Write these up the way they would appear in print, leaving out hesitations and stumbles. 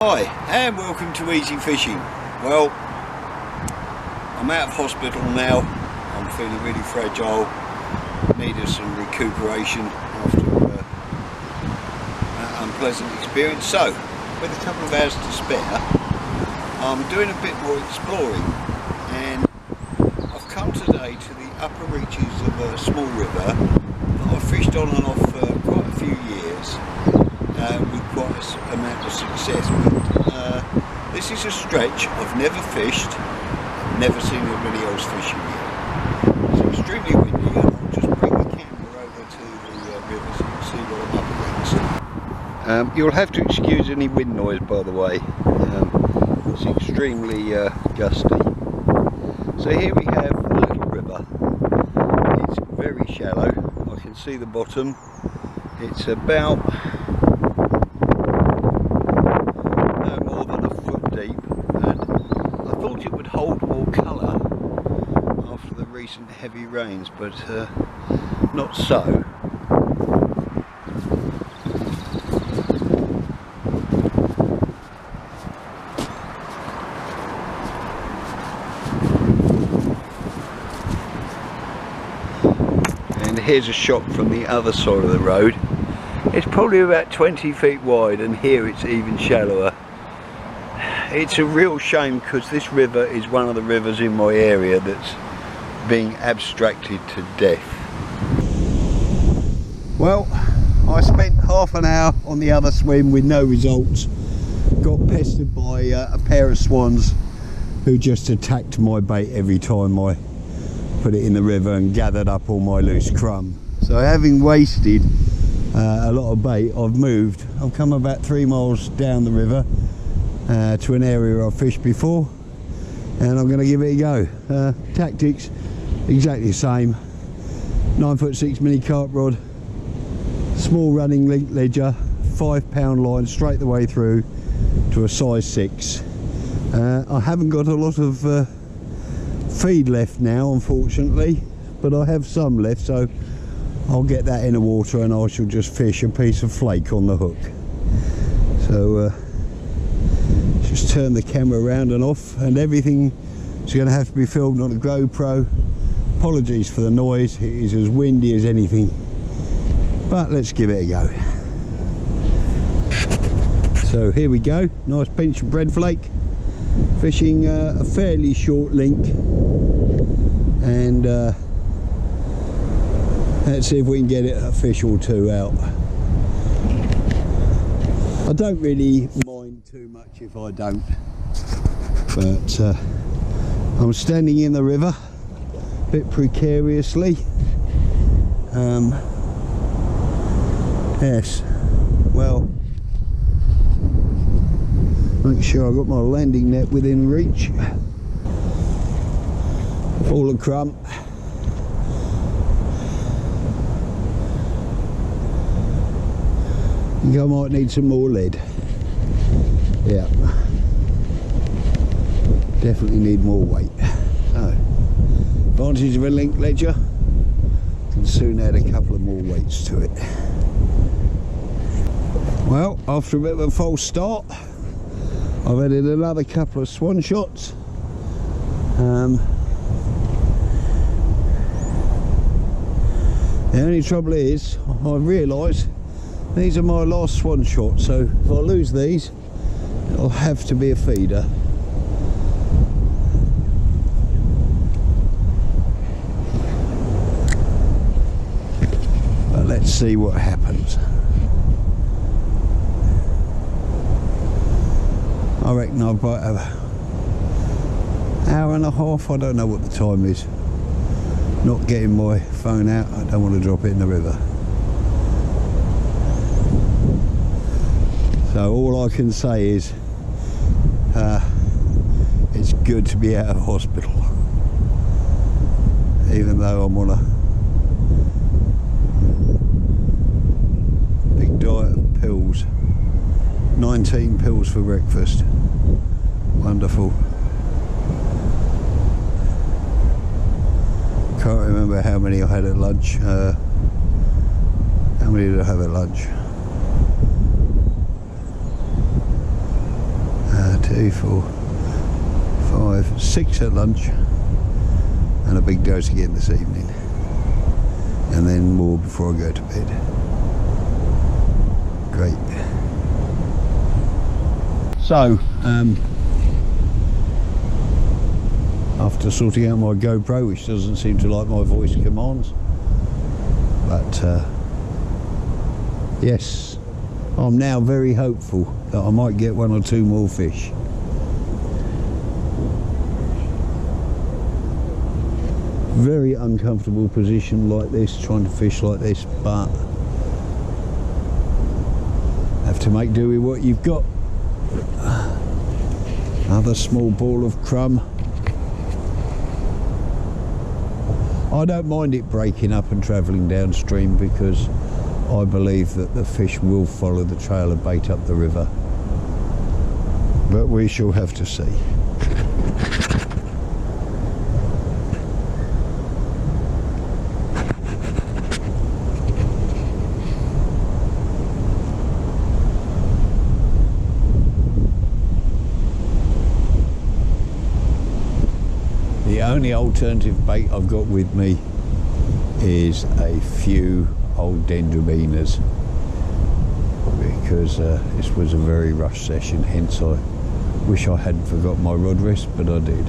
Hi and welcome to Easy Fishing. Well, I'm out of hospital now. I'm feeling really fragile, needed some recuperation after an unpleasant experience. So, with a couple of hours to spare, I'm doing a bit more exploring, and I've come today to the upper reaches of a small river that I've fished on and off for quite a few years. With quite a amount of success, but this is a stretch I've never fished, I've never seen anybody else fishing here. It's extremely windy, and I'll just bring the camera over to the river so you can see what I'm up against. You'll have to excuse any wind noise, by the way. It's extremely gusty. So here we have a little river. It's very shallow. I can see the bottom. It's about it would hold more colour after the recent heavy rains, but not so. And here's a shot from the other side of the road. It's probably about 20 feet wide, and here it's even shallower. It's a real shame because this river is one of the rivers in my area that's being abstracted to death. Well, I spent half an hour on the other swim with no results. Got pestered by a pair of swans who just attacked my bait every time I put it in the river and gathered up all my loose crumb. So having wasted a lot of bait, I've moved. I've come about 3 miles down the river to an area I've fished before, and I'm going to give it a go. Tactics exactly the same. 9'6" mini carp rod, small running link ledger, 5-pound line straight the way through to a size 6. I haven't got a lot of feed left now, unfortunately, but I have some left, so I'll get that in the water and I shall just fish a piece of flake on the hook. So just turn the camera around and off, and everything is going to have to be filmed on a GoPro. Apologies for the noise, it is as windy as anything, but let's give it a go. So here we go, nice pinch of bread flake, fishing a fairly short link, and let's see if we can get a fish or two out. I don't really mind too much if I don't, but I'm standing in the river a bit precariously. Yes, well, make sure I've got my landing net within reach. All the crumb. I think I might need some more lead. Yeah, definitely need more weight. So, advantage of a link ledger, can soon add a couple of more weights to it. Well, after a bit of a false start, I've added another couple of swan shots. The only trouble is, I realise these are my last swan shots, so if I lose these, it'll have to be a feeder. But let's see what happens. I reckon I've got an hour and a half, I don't know what the time is. Not getting my phone out, I don't want to drop it in the river. So all I can say is it's good to be out of hospital, even though I'm on a big diet of pills. 19 pills for breakfast. Wonderful. Can't remember how many I had at lunch. How many did I have at lunch? 2, 4, 5, 6 at lunch, and a big dose again this evening, and then more before I go to bed. Great. So, after sorting out my GoPro, which doesn't seem to like my voice commands, but yes, I'm now very hopeful that I might get 1 or 2 more fish. Very uncomfortable position like this, trying to fish like this, but have to make do with what you've got. Another small ball of crumb. I don't mind it breaking up and travelling downstream, because I believe that the fish will follow the trail of bait up the river, but we shall have to see. The only alternative bait I've got with me is a few old dendrobinas, because this was a very rushed session, hence I wish I hadn't forgot my rod rest, but I did,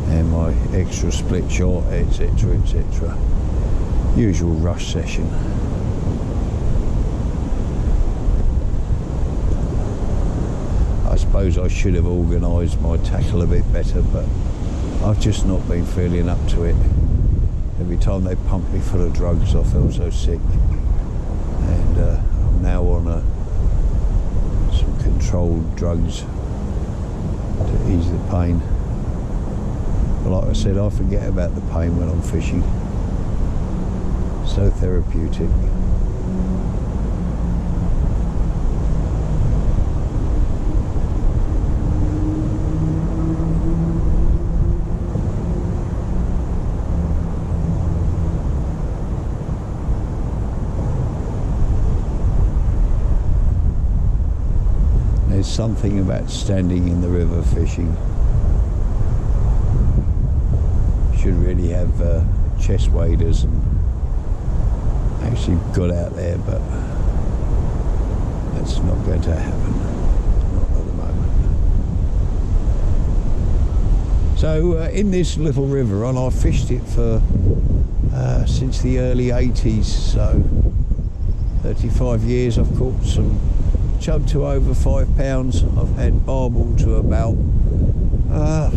and my extra split shot, etc, etc. Usual rush session. I suppose I should have organised my tackle a bit better, but I've just not been feeling up to it. Every time they pumped me full of drugs, I felt so sick, and I'm now on some controlled drugs to ease the pain. But like I said, I forget about the pain when I'm fishing. So therapeutic. There's something about standing in the river fishing. Should really have chest waders and actually got out there, but that's not going to happen, not at the moment. So in this little river, and I've fished it for since the early 80s, so 35 years. I've caught some chub to over 5 pounds. I've had barbel to about I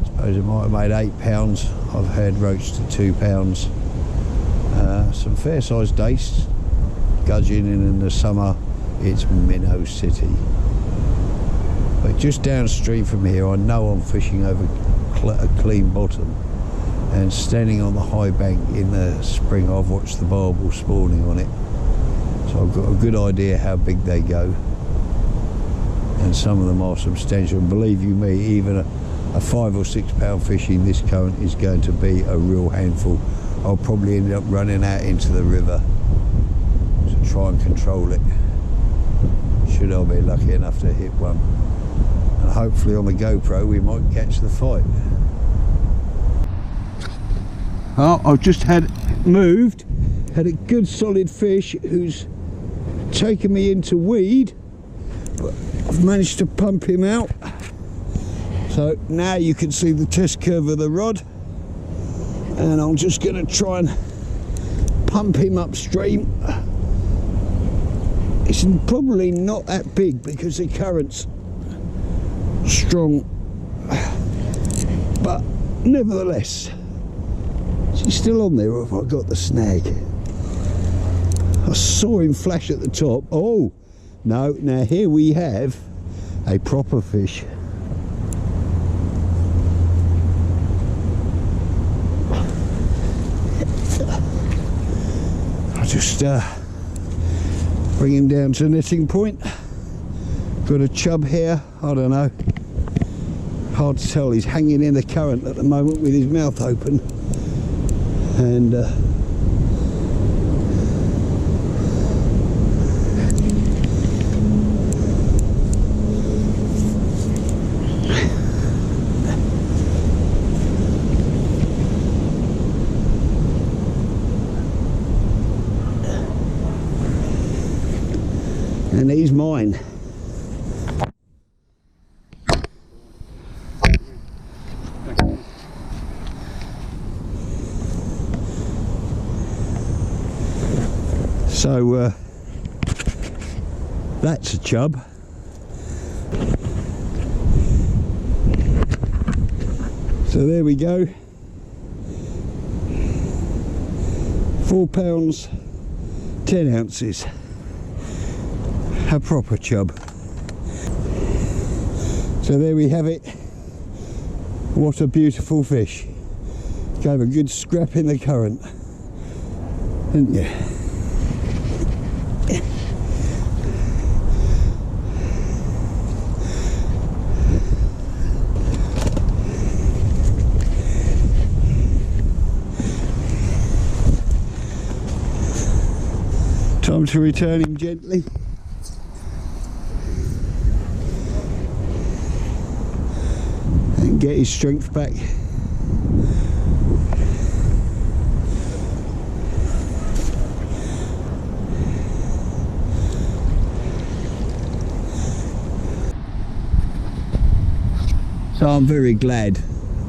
suppose it might have made 8 pounds. I've had roach to 2 pounds. Some fair sized dace, gudgeon, and in the summer it's minnow city. But just downstream from here, I know I'm fishing over a clean bottom, and standing on the high bank in the spring, I've watched the barbel spawning on it. So I've got a good idea how big they go, and some of them are substantial. Believe you me, even a 5 or 6 pound fish in this current is going to be a real handful. I'll probably end up running out into the river to try and control it, should I be lucky enough to hit one. And hopefully on the GoPro we might catch the fight. Oh, I've just had a good solid fish who's taken me into weed, but I've managed to pump him out. So now you can see the test curve of the rod, and I'm just going to try and pump him upstream. It's probably not that big because the current's strong, but nevertheless, is he still on there, or have I got the snag? I saw him flash at the top. Oh no, now here we have a proper fish. I'll just bring him down to netting point. Got a chub here, I don't know, hard to tell. He's hanging in the current at the moment with his mouth open, and And he's mine. So that's a chub. So there we go. 4 pounds 10 ounces. A proper chub. So there we have it. What a beautiful fish. Gave a good scrap in the current, didn't you? Time to return him gently. And get his strength back. So I'm very glad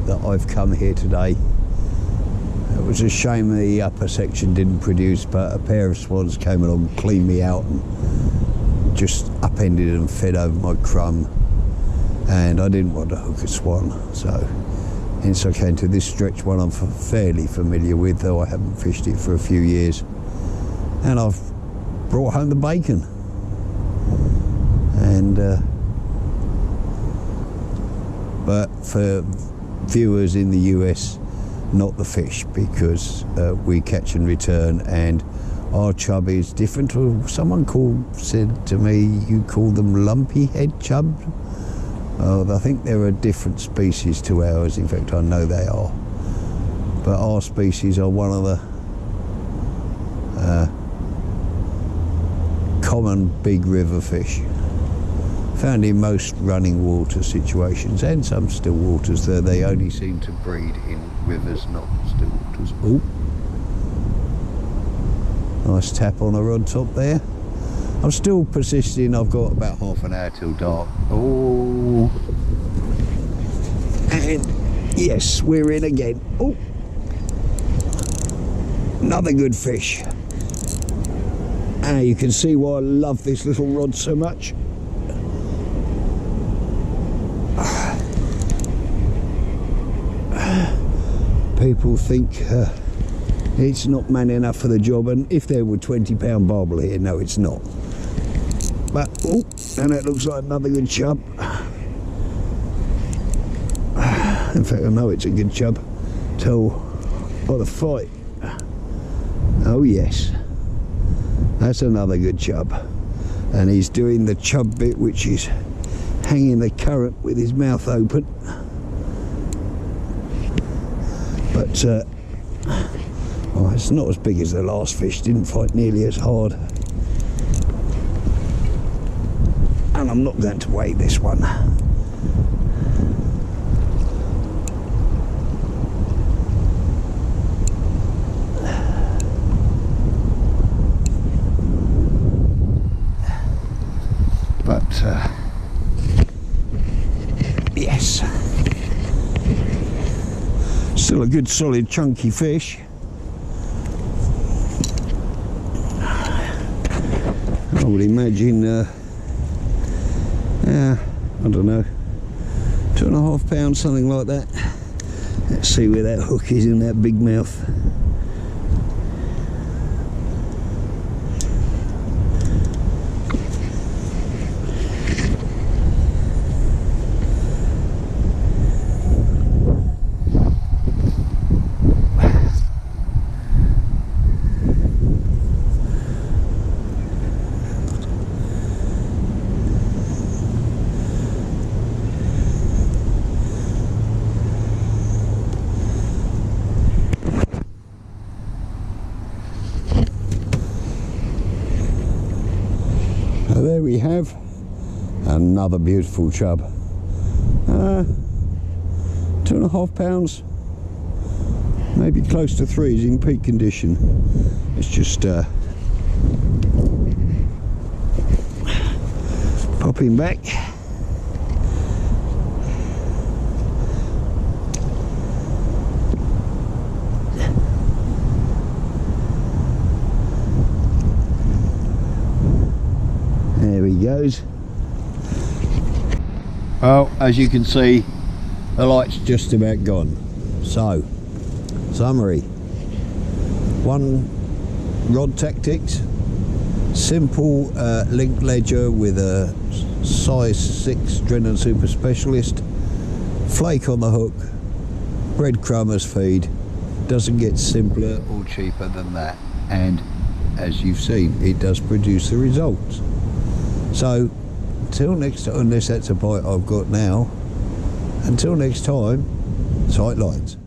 that I've come here today. It was a shame the upper section didn't produce, but a pair of swans came along, cleaned me out and just upended and fed over my crumb, and I didn't want to hook a swan, so hence I came to this stretch, one I'm fairly familiar with, though I haven't fished it for a few years, and I've brought home the bacon. And but for viewers in the US, not the fish, because we catch and return, and our chub is different to someone said to me, you call them lumpy head chub. I think they're a different species to ours. In fact, I know they are, but our species are one of the common big river fish, found in most running water situations and some still waters, though they only seem to breed in rivers, not still waters. Oh, nice tap on the rod top there. I'm still persisting. I've got about half an hour till dark. Oh, and yes, we're in again. Oh, another good fish. And you can see why I love this little rod so much. People think it's not man enough for the job, and if there were 20-pound barbel here, no, it's not. But oh, and that looks like another good chub. In fact, I know it's a good chub. Tell by the fight. Oh yes, that's another good chub, and he's doing the chub bit, which is hanging the current with his mouth open. But well, it's not as big as the last fish, didn't fight nearly as hard. And I'm not going to weigh this one. But yes. Still a good solid chunky fish. I would imagine, yeah, I don't know, 2.5 pounds, something like that. Let's see where that hook is in that big mouth. So there we have another beautiful chub. 2.5 pounds, maybe close to 3. Is in peak condition. It's just dropping back. There he goes. Well, as you can see, the light's just about gone. So, summary. 1 rod tactics, simple link ledger with a size 6 Drennan Super Specialist, flake on the hook, breadcrumb as feed. Doesn't get simpler or cheaper than that, and as you've seen, it does produce the results. So until next time, unless that's a bite I've got now, until next time, sight lines.